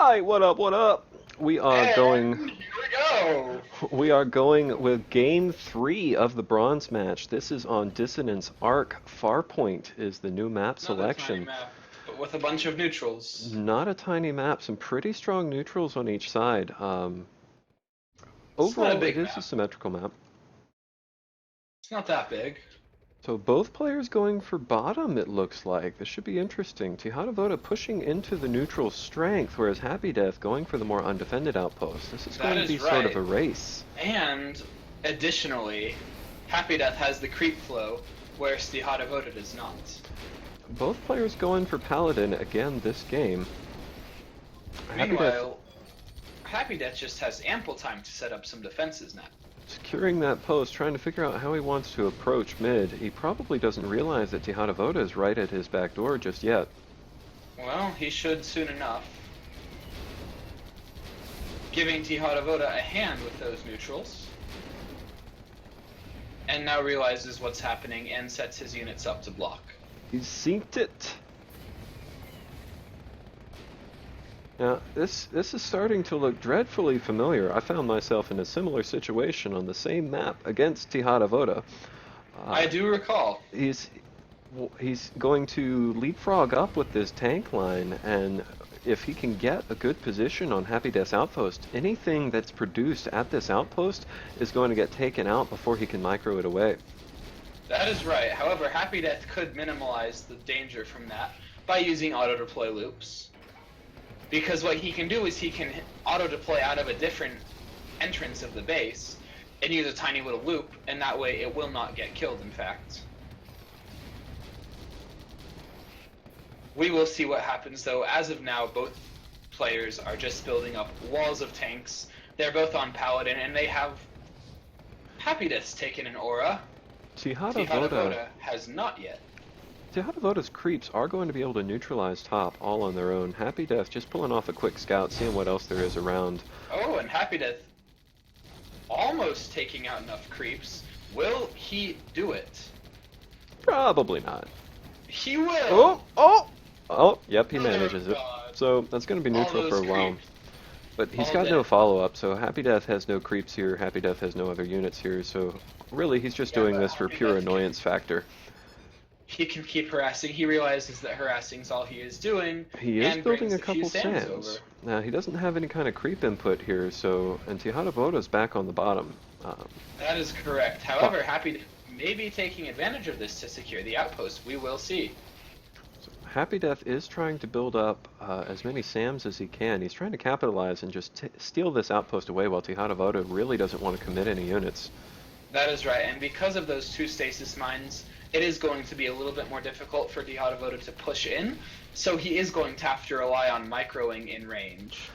Hi, what up, what up? We are going And here we go. we are going with game 3 of the bronze match. This is on Dissonance Arc. Farpoint is the new map Another tiny selection. map, but with a bunch of neutrals. Not a tiny map, some pretty strong neutrals on each side. It's not a Overall, it big is a map. symmetrical map. It's not that big. So both players going for bottom, it looks like. This should be interesting. Tihatavoda pushing into the neutral strength, whereas Happy Death going for the more undefended outpost. This is That going to is be sort of right. a race. And additionally, Happy Death has the creep flow, whereas Tihatavoda does not. Both players going for Paladin again this game. Happy Death Meanwhile, Happy Death just has ample time to set up some defenses now. securing that post, trying to figure out how he wants to approach mid. He probably doesn't realize that Tihatavoda is right at his back door just yet. Well, he should soon enough. Giving Tihatavoda a hand with those neutrals. And now realizes what's happening and sets his units up to block. He's synced it. Now, this is starting to look dreadfully familiar. I found myself in a similar situation on the same map against Tihatavoda. I do recall. He's going to leapfrog up with this tank line, and if he can get a good position on Happy Death's outpost, anything that's produced at this outpost is going to get taken out before he can micro it away. That is right. However, Happy Death could minimize the danger from that by using auto-deploy loops. Because what he can do is he can auto-deploy out of a different entrance of the base and use a tiny little loop, and that way it will not get killed, in fact. We will see what happens, though. As of now, both players are just building up walls of tanks. They're both on Paladin, and they have Happy Death's taken an aura. Tihatavoda has not yet. Tihatavoda's creeps are going to be able to neutralize top all on their own. Happy Death just pulling off a quick scout, seeing what else there is around. Oh, and Happy Death almost taking out enough creeps. Will he do it? Probably not. He will! Oh, yep, he Oh, manages it. God. So that's going to be All neutral for a those while. creeps. But he's All got no dead. follow-up, so Happy Death has no creeps here, Happy Death has no other units here, so really he's just Yeah, doing but this for Happy pure Death annoyance factor. He can keep harassing. He realizes that harassing's all he is doing. He is and building brings a few couple sands sands. over. Now, he doesn't have any kind of creep input here, so, and Tihatavoda's back on the bottom. That is correct. However, Happy Death may be taking advantage of this to secure the outpost. We will see. Happy Death is trying to build up as many SAMs as he can. He's trying to capitalize and just steal this outpost away while Tihatavoda really doesn't want to commit any units. That is right, and because of those two stasis mines, it is going to be a little bit more difficult for Tihatavoda to push in, so he is going to have to rely on microing in range.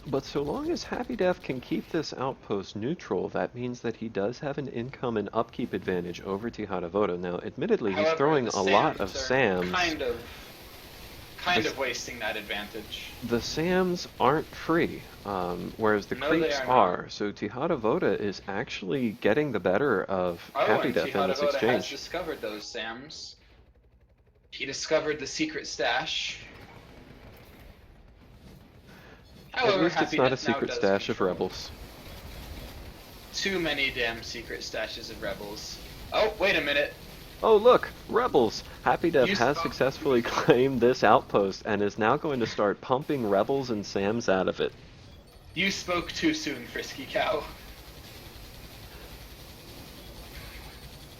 But so long as Happy Death can keep this outpost neutral, that means that he does have an income and upkeep advantage over Tihatavoda. Now, admittedly, he's However, throwing the a lot of SAMs are SAMs. kind of wasting that advantage. The SAMs aren't free, whereas the No, they creeps are not. are. So Tihatavoda is actually getting the better of Happy And Death in this Tihatavoda has exchange. discovered those SAMs. He discovered the secret stash. At However, least it's Happy not a Death now secret does stash of control rebels. too many damn secret stashes of rebels. Oh, wait a minute. Oh look, rebels! Happy Death You has spoke- successfully claimed this outpost and is now going to start pumping rebels and SAMs out of it. You spoke too soon, Frisky Cow.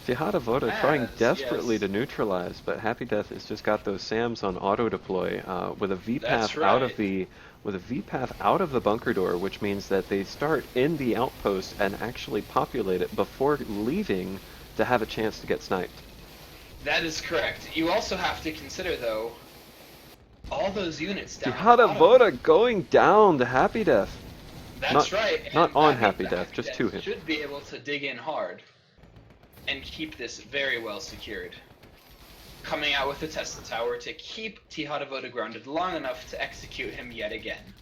Tihatavoda trying desperately Yes. to neutralize, but Happy Death has just got those SAMs on auto deploy with a V That's path out of right. the bunker door, which means that they start in the outpost and actually populate it before leaving to have a chance to get sniped. That is correct. You also have to consider, though, all those units down at the bottom. Tihatavoda going down to Happy Death. That's not- right. not and on that Happy means that Death, just to him. Should be able to dig in hard and keep this very well secured. Coming out with the Tesla Tower to keep Tihatavoda grounded long enough to execute him yet again.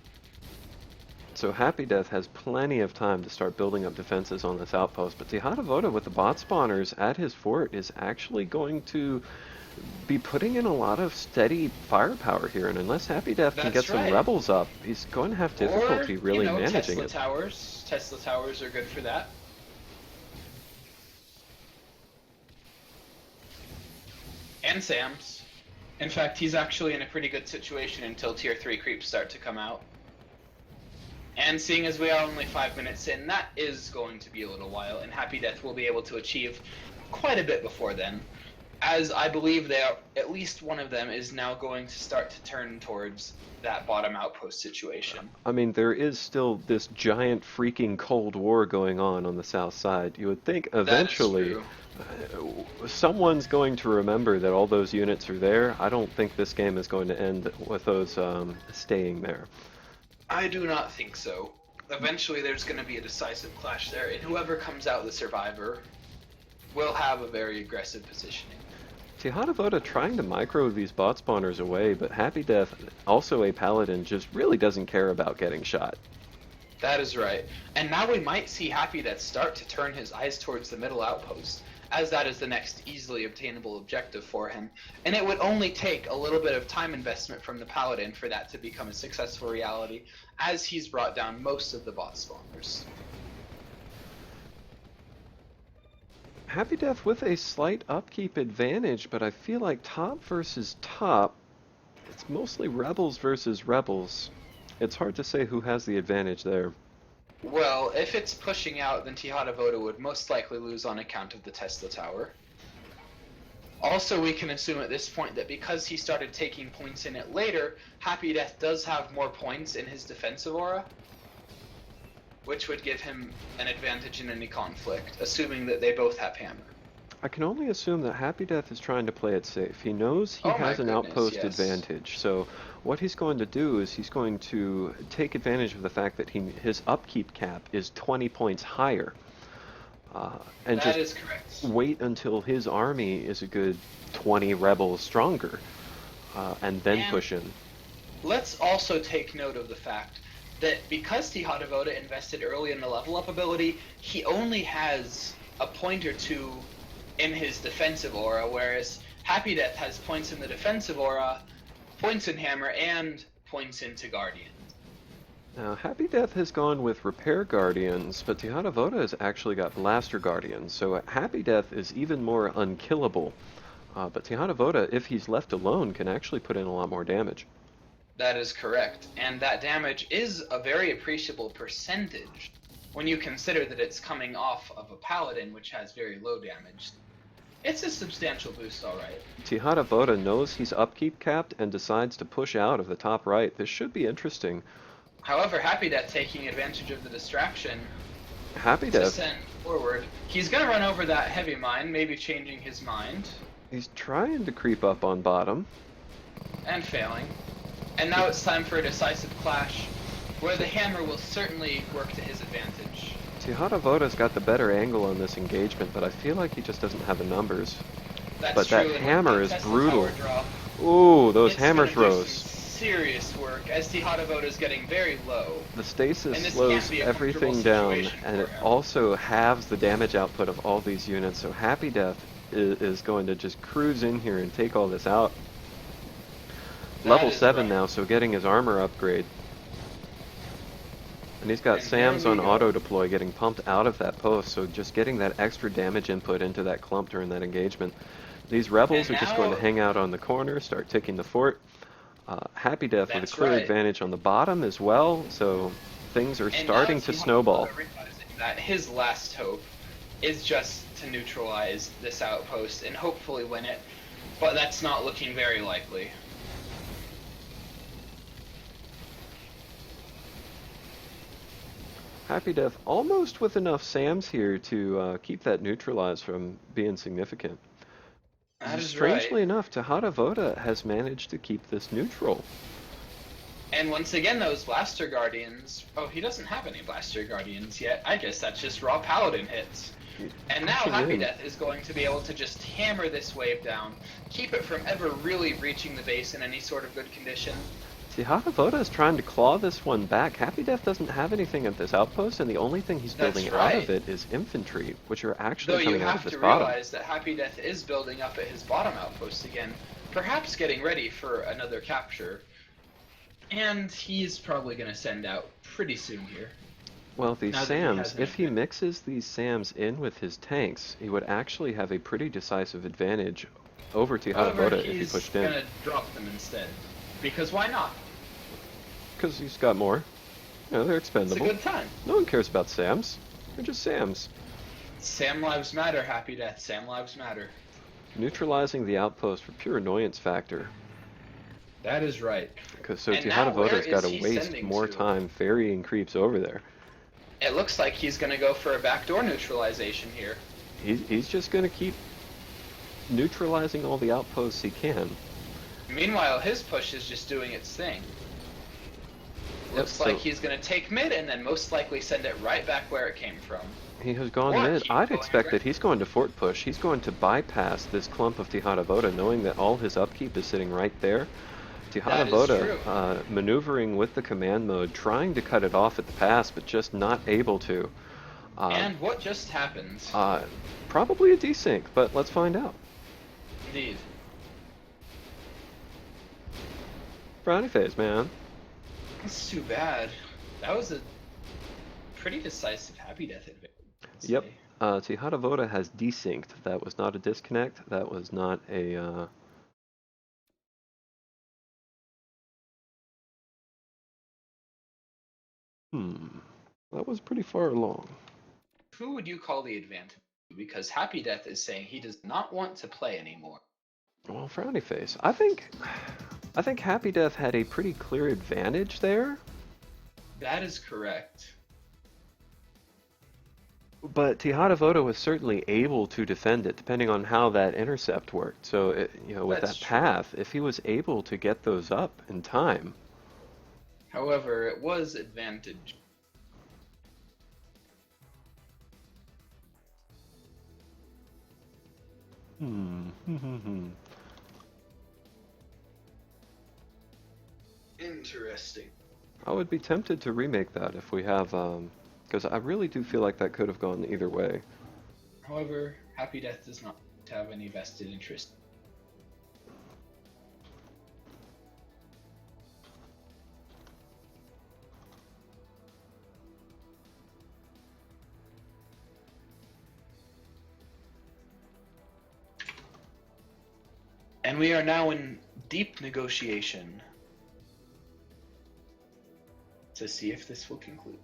So Happy Death has plenty of time to start building up defenses on this outpost, but Tihatavoda with the bot spawners at his fort is actually going to be putting in a lot of steady firepower here, and unless Happy Death can get That's some right. rebels up, he's going to have Or, difficulty you really know, managing Tesla it. towers. Tesla towers are good for that. And Sam's. In fact, he's actually in a pretty good situation until tier 3 creeps start to come out. And seeing as we are only 5 minutes in, that is going to be a little while, and Happy Death will be able to achieve quite a bit before then. As I believe at least one of them is now going to start to turn towards that bottom outpost situation. I mean, there is still this giant freaking Cold War going on the south side. You would think eventually someone's going to remember that all those units are there. I don't think this game is going to end with those staying there. I do not think so. Eventually there's going to be a decisive clash there, and whoever comes out the survivor will have a very aggressive positioning. Tihatavoda trying to micro these bot spawners away, but Happy Death, also a paladin, just really doesn't care about getting shot. That is right. And now we might see Happy Death start to turn his eyes towards the middle outpost, as that is the next easily obtainable objective for him. And it would only take a little bit of time investment from the paladin for that to become a successful reality, as he's brought down most of the bot spawners. Happy Death with a slight upkeep advantage, but I feel like top versus top, it's mostly rebels versus rebels. It's hard to say who has the advantage there. Well, if it's pushing out, then Tihatavoda would most likely lose on account of the Tesla Tower. Also, we can assume at this point that because he started taking points in it later, Happy Death does have more points in his defensive aura, which would give him an advantage in any conflict, assuming that they both have hammer. I can only assume that Happy Death is trying to play it safe. He knows he has an outpost advantage, so what he's going to do is he's going to take advantage of the fact that his upkeep cap is 20 points higher. And that just is correct. Wait until his army is a good 20 rebels stronger, and then push in. Let's also take note of the fact that because Tihatavoda invested early in the level up ability, he only has a point or two in his defensive aura, whereas Happy Death has points in the defensive aura, points in hammer, and points into guardian. Now, Happy Death has gone with repair guardians, but Tihatavoda has actually got blaster guardians, so Happy Death is even more unkillable. But Tihatavoda, if he's left alone, can actually put in a lot more damage. That is correct, and that damage is a very appreciable percentage when you consider that it's coming off of a paladin, which has very low damage. It's a substantial boost, alright. Tihatavoda knows he's upkeep capped and decides to push out of the top right. This should be interesting. However, Happy Death taking advantage of the distraction Happy to Death send forward. He's going to run over that heavy mine, maybe changing his mind. He's trying to creep up on bottom. And failing. And now it's time for a decisive clash, where the hammer will certainly work to his advantage. Tihatavoda's got the better angle on this engagement, but I feel like he just doesn't have the numbers. That's but true, that hammer is brutal. Draw, ooh, those hammer do throws. Serious work, as Tihatavoda is getting very low. The stasis slows everything down, and it also halves the damage output of all these units, so Happy Death is going to just cruise in here and take all this out. Level 7 now, so getting his armor upgrade. And he's got Sam's on auto deploy getting pumped out of that post, so just getting that extra damage input into that clump during that engagement. These rebels are just going to hang out on the corner, start taking the fort. Happy Death with a clear advantage on the bottom as well, so things are starting to snowball. That his last hope is just to neutralize this outpost and hopefully win it, but that's not looking very likely. Happy Death almost with enough Sams here to keep that neutralized from being significant. Strangely enough, Tihatavoda has managed to keep this neutral. And once again, those Blaster Guardians... Oh, he doesn't have any Blaster Guardians yet. I guess that's just raw Paladin hits. And now Happy Death is going to be able to just hammer this wave down, keep it from ever really reaching the base in any sort of good condition. Tihatavoda is trying to claw this one back. Happy Death doesn't have anything at this outpost, and the only thing he's That's building out of right. it is infantry, which are Though actually you coming out of have this to bottom. realize that Happy Death is building up at his bottom outpost again, perhaps getting ready for another capture. And he's probably going to send out pretty soon here. Well, these Now that he has SAMs, an if he advantage. mixes these SAMs in with his tanks, he would actually have a pretty decisive advantage over However, Tihatavoda if he he's pushed in. going to drop them instead. Because why not? Because he's got more. You know, they're It's a expendable. good time. No one cares about SAMs. They're just SAMs. Sam lives matter, Happy Death. Sam lives matter. Neutralizing the outpost for pure annoyance factor. That is right. Because so And now, where Tihatavoda's got is to he waste sending more to? time ferrying creeps over there. It looks like he's going to go for a backdoor neutralization here. He's just going to keep neutralizing all the outposts he can. Meanwhile, his push is just doing its thing. Looks like he's going to take mid and then most likely send it right back where it came from. He has gone Or mid. keep I'd going expect that aggressive. he's going to fort push. He's going to bypass this clump of Tihatavoda, knowing that all his upkeep is sitting right there. That is true. Tihatavoda maneuvering with the command mode, trying to cut it off at the pass, but just not able to. And what just happened? Probably a desync, but let's find out. Indeed. Brownie phase, man. That's too bad. That was a pretty decisive Happy Death advantage. Yep. Tihatavoda has desynced. That was not a disconnect. That was not a... That was pretty far along. Who would you call the advantage? Because Happy Death is saying he does not want to play anymore. Well, frowny face. I think Happy Death had a pretty clear advantage there. That is correct. But Tihatavoda was certainly able to defend it, depending on how that intercept worked. So, with That's that true. path, if he was able to get those up in time. However, it was advantage. Interesting. I would be tempted to remake that if we have, because I really do feel like that could have gone either way. However, Happy Death does not have any vested interest. And we are now in deep negotiation to see if this will conclude.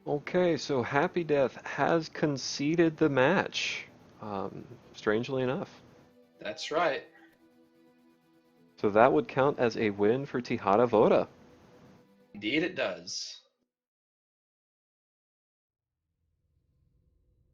Okay, so Happy Death has conceded the match, strangely enough. That's right. So that would count as a win for Tihatavoda. Indeed it does.